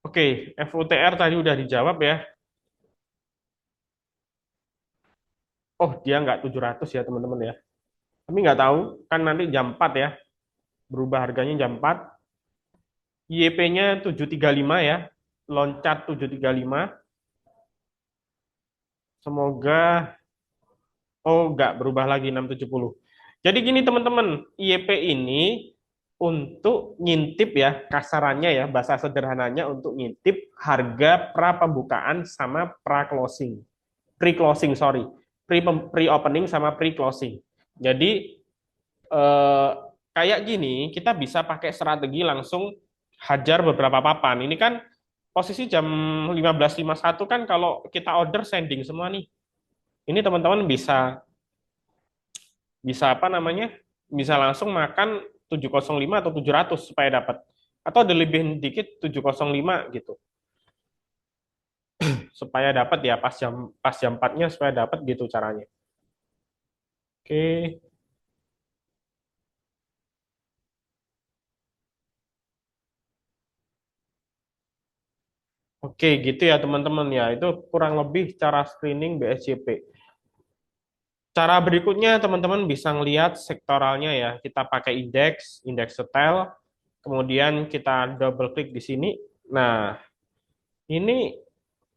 Oke, FUTR tadi udah dijawab ya. Oh, dia nggak 700 ya teman-teman ya. Tapi nggak tahu, kan nanti jam 4 ya. Berubah harganya jam 4. YP-nya 735 ya. Loncat 735. Semoga, oh nggak berubah lagi 670. Jadi gini teman-teman, YP ini untuk ngintip ya, kasarannya ya, bahasa sederhananya untuk ngintip harga pra pembukaan sama pra closing. Pre-closing, sorry. Pre-opening sama pre-closing. Jadi kayak gini, kita bisa pakai strategi langsung hajar beberapa papan. Ini kan posisi jam 15.51 kan kalau kita order sending semua nih. Ini teman-teman bisa bisa apa namanya? Bisa langsung makan 705 atau 700 supaya dapat. Atau ada lebih dikit 705 gitu. Supaya dapat ya pas jam 4-nya supaya dapat gitu caranya. Oke. Oke, gitu ya teman-teman ya. Itu kurang lebih cara screening BSCP. Cara berikutnya teman-teman bisa ngelihat sektoralnya ya. Kita pakai indeks setel, kemudian kita double klik di sini. Nah, ini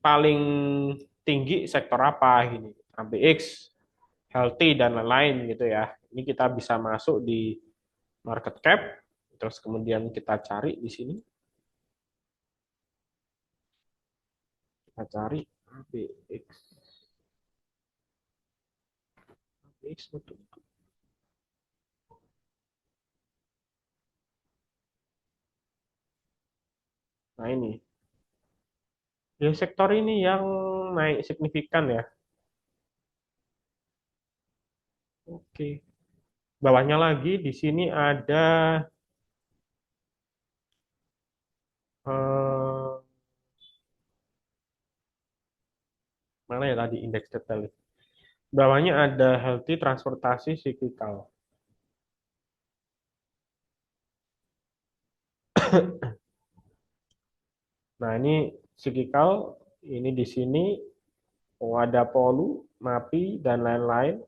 paling tinggi sektor apa ini? ABX, healthy dan lain-lain gitu ya. Ini kita bisa masuk di market cap, terus kemudian kita cari di sini. Kita cari ABX. ABX betul. Nah ini, ya sektor ini yang naik signifikan ya. Oke. Bawahnya lagi di sini ada eh, mana ya tadi indeks detail. Bawahnya ada healthy transportasi cyclical. Nah, ini cyclical, ini di sini ada polu, MAPI dan lain-lain.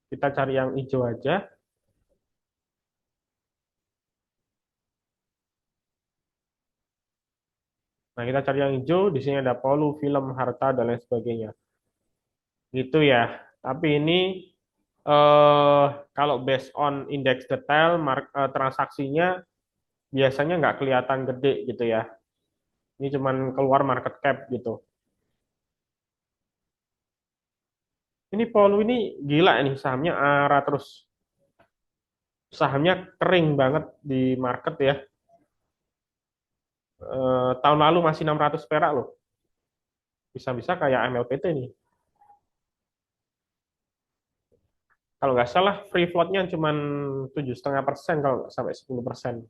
Kita cari yang hijau aja. Nah, kita cari yang hijau, di sini ada polu, film, harta, dan lain sebagainya. Gitu ya. Tapi ini eh kalau based on indeks detail, transaksinya biasanya nggak kelihatan gede gitu ya. Ini cuman keluar market cap gitu. Ini polu ini gila nih, sahamnya arah terus. Sahamnya kering banget di market ya. Tahun lalu masih 600 perak loh. Bisa-bisa kayak MLPT nih. Kalau nggak salah free floatnya cuma 7,5% kalau nggak sampai 10%.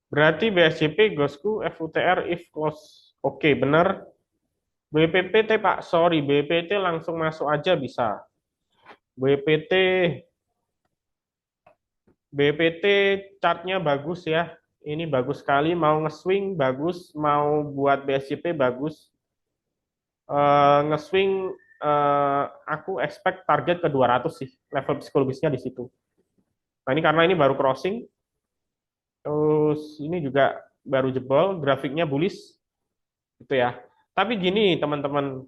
Berarti BSJP, GOSKU, FUTR, if close. Oke, benar. BPPT Pak, sorry, BPT langsung masuk aja bisa. BPT, BPT chartnya bagus ya. Ini bagus sekali, mau nge-swing bagus, mau buat BSJP bagus. Nge-swing aku expect target ke 200 sih, level psikologisnya di situ. Nah ini karena ini baru crossing, terus ini juga baru jebol, grafiknya bullish gitu ya. Tapi gini teman-teman,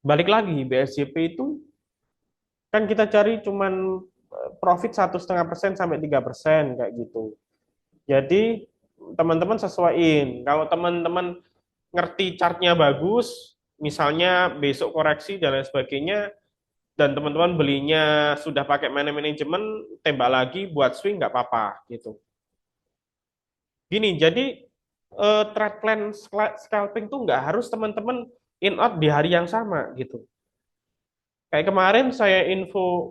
balik lagi BSJP itu kan kita cari cuman profit 1,5% sampai 3% kayak gitu. Jadi teman-teman sesuaiin. Kalau teman-teman ngerti chartnya bagus, misalnya besok koreksi dan lain sebagainya, dan teman-teman belinya sudah pakai manajemen, tembak lagi buat swing nggak apa-apa gitu. Gini, jadi trade plan scalping tuh nggak harus teman-teman in out di hari yang sama gitu. Kayak kemarin saya info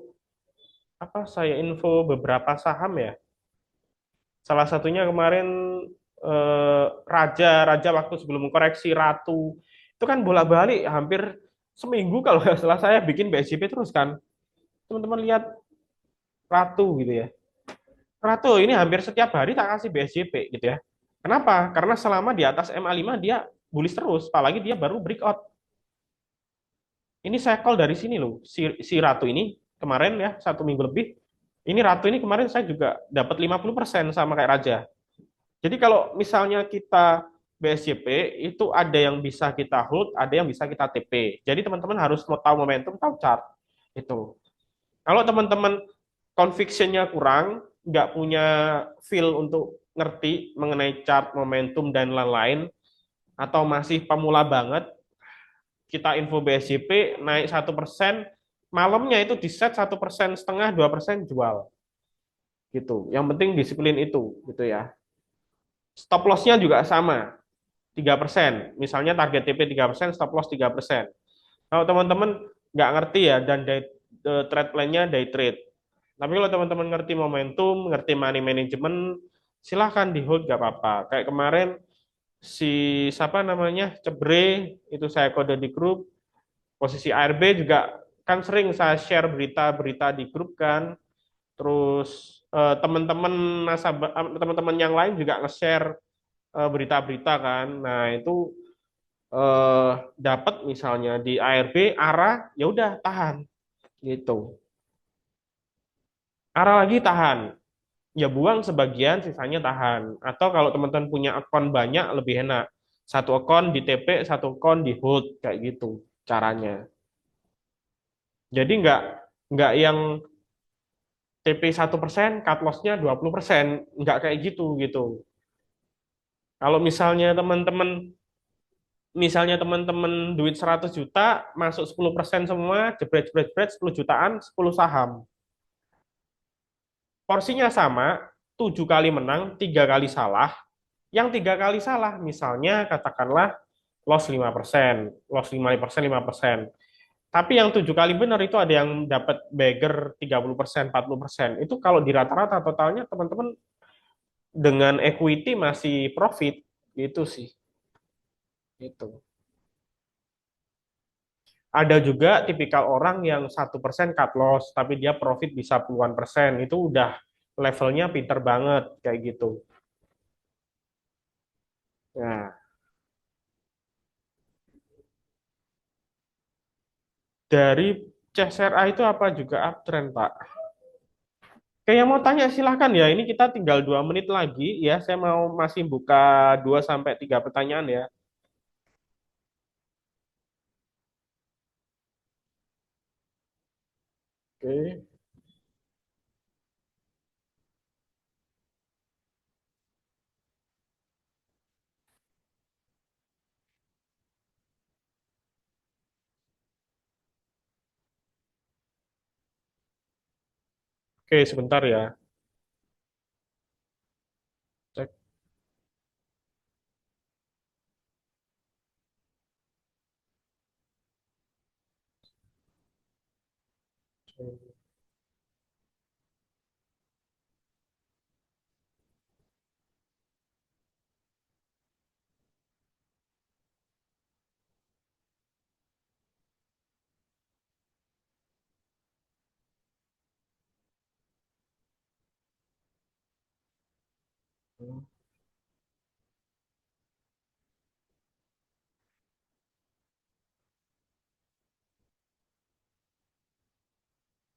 beberapa saham ya. Salah satunya kemarin Raja waktu sebelum koreksi Ratu itu kan bolak-balik hampir seminggu kalau nggak salah saya bikin BSJP terus kan. Teman-teman lihat Ratu gitu ya. Ratu ini hampir setiap hari tak kasih BSJP gitu ya. Kenapa? Karena selama di atas MA5 dia bullish terus, apalagi dia baru breakout. Ini saya call dari sini loh, si Ratu ini kemarin ya, 1 minggu lebih. Ini Ratu ini kemarin saya juga dapat 50% sama kayak Raja. Jadi kalau misalnya kita BSJP itu ada yang bisa kita hold, ada yang bisa kita TP. Jadi teman-teman harus mau tahu momentum, tahu chart. Itu. Kalau teman-teman conviction-nya kurang, nggak punya feel untuk ngerti mengenai chart, momentum, dan lain-lain, atau masih pemula banget, kita info BSJP naik 1%, malamnya itu di set 1,5%, 2% jual. Gitu. Yang penting disiplin itu, gitu ya. Stop loss-nya juga sama, 3%. Misalnya target TP 3%, stop loss 3%. Kalau teman-teman nggak ngerti ya, dan trade plan-nya day trade. Tapi kalau teman-teman ngerti momentum, ngerti money management, silahkan di hold nggak apa-apa. Kayak kemarin si siapa namanya Cebre itu saya kode di grup, posisi ARB juga kan sering saya share berita-berita di grup kan. Terus teman-teman nasabah, teman-teman yang lain juga nge-share berita-berita kan. Nah itu dapat misalnya di ARB arah ya udah tahan gitu. Arah lagi tahan. Ya buang sebagian, sisanya tahan. Atau kalau teman-teman punya akun banyak, lebih enak. Satu akun di TP, satu akun di hold, kayak gitu caranya. Jadi nggak yang TP 1%, cut loss-nya 20%. Nggak kayak gitu gitu. Kalau misalnya teman-teman duit 100 juta, masuk 10% semua, jebret jebret jebret 10 jutaan, 10 saham. Porsinya sama, 7 kali menang, 3 kali salah. Yang 3 kali salah, misalnya katakanlah loss 5%, loss 5%, 5%. Tapi yang 7 kali benar itu ada yang dapat bagger 30%, 40%. Itu kalau di rata-rata totalnya teman-teman dengan equity masih profit, gitu sih. Itu. Ada juga tipikal orang yang 1% cut loss, tapi dia profit bisa puluhan persen. Itu udah levelnya pinter banget, kayak gitu. Nah, dari CSRA itu apa juga uptrend, Pak? Oke, yang mau tanya silahkan ya. Ini kita tinggal 2 menit lagi ya. Saya mau masih buka 2 sampai 3 pertanyaan ya. Oke, oke sebentar ya. Cek.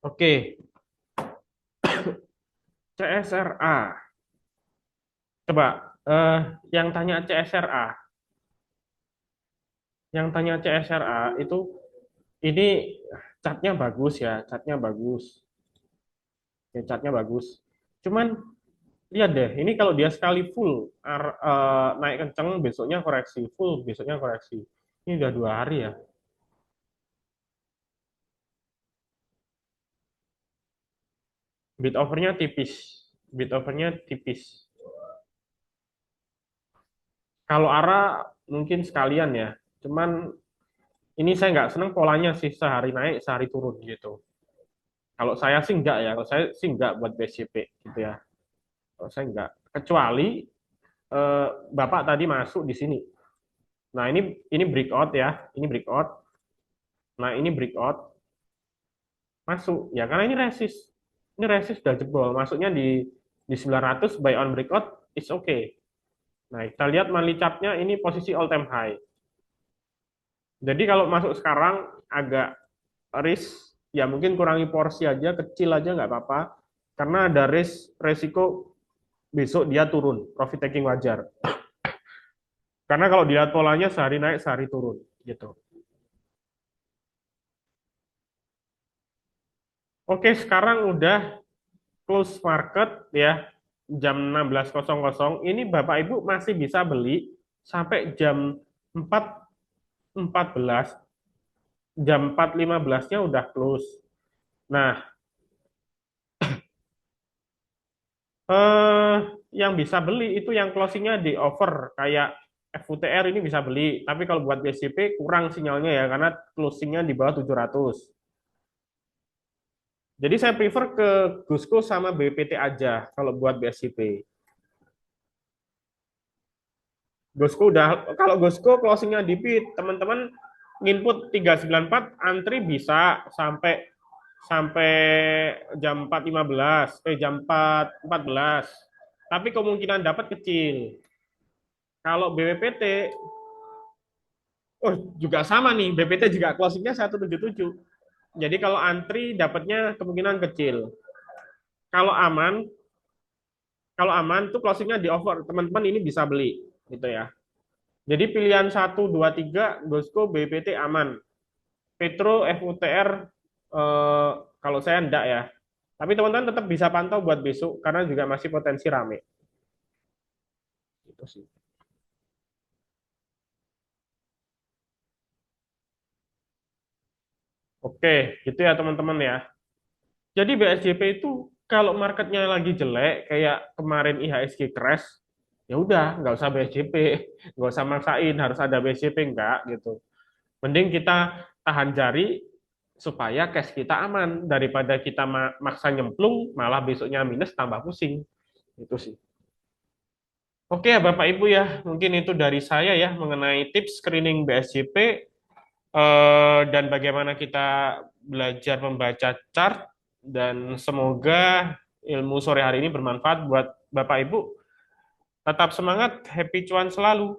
Oke, CSRA. Coba eh, yang tanya CSRA, itu ini catnya bagus ya, catnya bagus. Ya, catnya bagus. Cuman lihat deh, ini kalau dia sekali full naik kenceng, besoknya koreksi, full besoknya koreksi. Ini udah 2 hari ya. Bid overnya tipis, bid overnya tipis. Kalau ARA mungkin sekalian ya. Cuman ini saya nggak seneng polanya sih sehari naik, sehari turun gitu. Kalau saya sih enggak ya, kalau saya sih enggak buat BCP gitu ya. Kalau saya enggak. Kecuali Bapak tadi masuk di sini. Nah, ini breakout ya, ini breakout. Nah, ini breakout masuk ya karena ini resist. Ini resist sudah jebol. Masuknya di 900 buy on breakout is okay. Nah, kita lihat monthly chart-nya ini posisi all time high. Jadi kalau masuk sekarang agak risk, ya mungkin kurangi porsi aja, kecil aja nggak apa-apa. Karena ada resiko besok dia turun, profit taking wajar. Karena kalau dilihat polanya sehari naik, sehari turun, gitu. Oke, sekarang udah close market ya, jam 16.00. Ini Bapak Ibu masih bisa beli sampai jam 4.14, jam 4.15-nya udah close. Nah, eh, yang bisa beli itu yang closingnya di over, kayak FUTR ini bisa beli, tapi kalau buat BSCP kurang sinyalnya ya, karena closingnya di bawah 700. Jadi saya prefer ke Gusko sama BPT aja kalau buat BSCP. Gusko udah, kalau Gusko closingnya di PIT, teman-teman nginput 394 antri bisa sampai sampai jam 4.15, jam 4.14. Tapi kemungkinan dapat kecil. Kalau BPT, oh juga sama nih, BPT juga closingnya 177. Jadi kalau antri dapatnya kemungkinan kecil. Kalau aman, kalau aman tuh closingnya di over, teman-teman ini bisa beli gitu ya. Jadi pilihan 1, 2, 3, Gosko, BPT aman. Petro, FUTR kalau saya enggak ya. Tapi teman-teman tetap bisa pantau buat besok karena juga masih potensi rame. Gitu sih. Oke, gitu ya teman-teman ya. Jadi BSJP itu kalau marketnya lagi jelek kayak kemarin IHSG crash, ya udah nggak usah BSJP, nggak usah maksain harus ada BSJP enggak gitu. Mending kita tahan jari supaya cash kita aman daripada kita maksa nyemplung malah besoknya minus tambah pusing. Itu sih. Oke ya Bapak Ibu ya, mungkin itu dari saya ya mengenai tips screening BSJP dan bagaimana kita belajar membaca chart dan semoga ilmu sore hari ini bermanfaat buat Bapak Ibu. Tetap semangat, happy cuan selalu.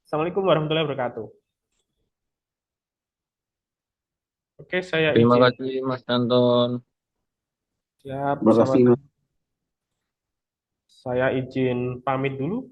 Assalamualaikum warahmatullahi wabarakatuh. Oke, saya Terima izin. kasih Mas Anton. Siap, Terima kasih, sama-sama. Mas. Saya izin pamit dulu.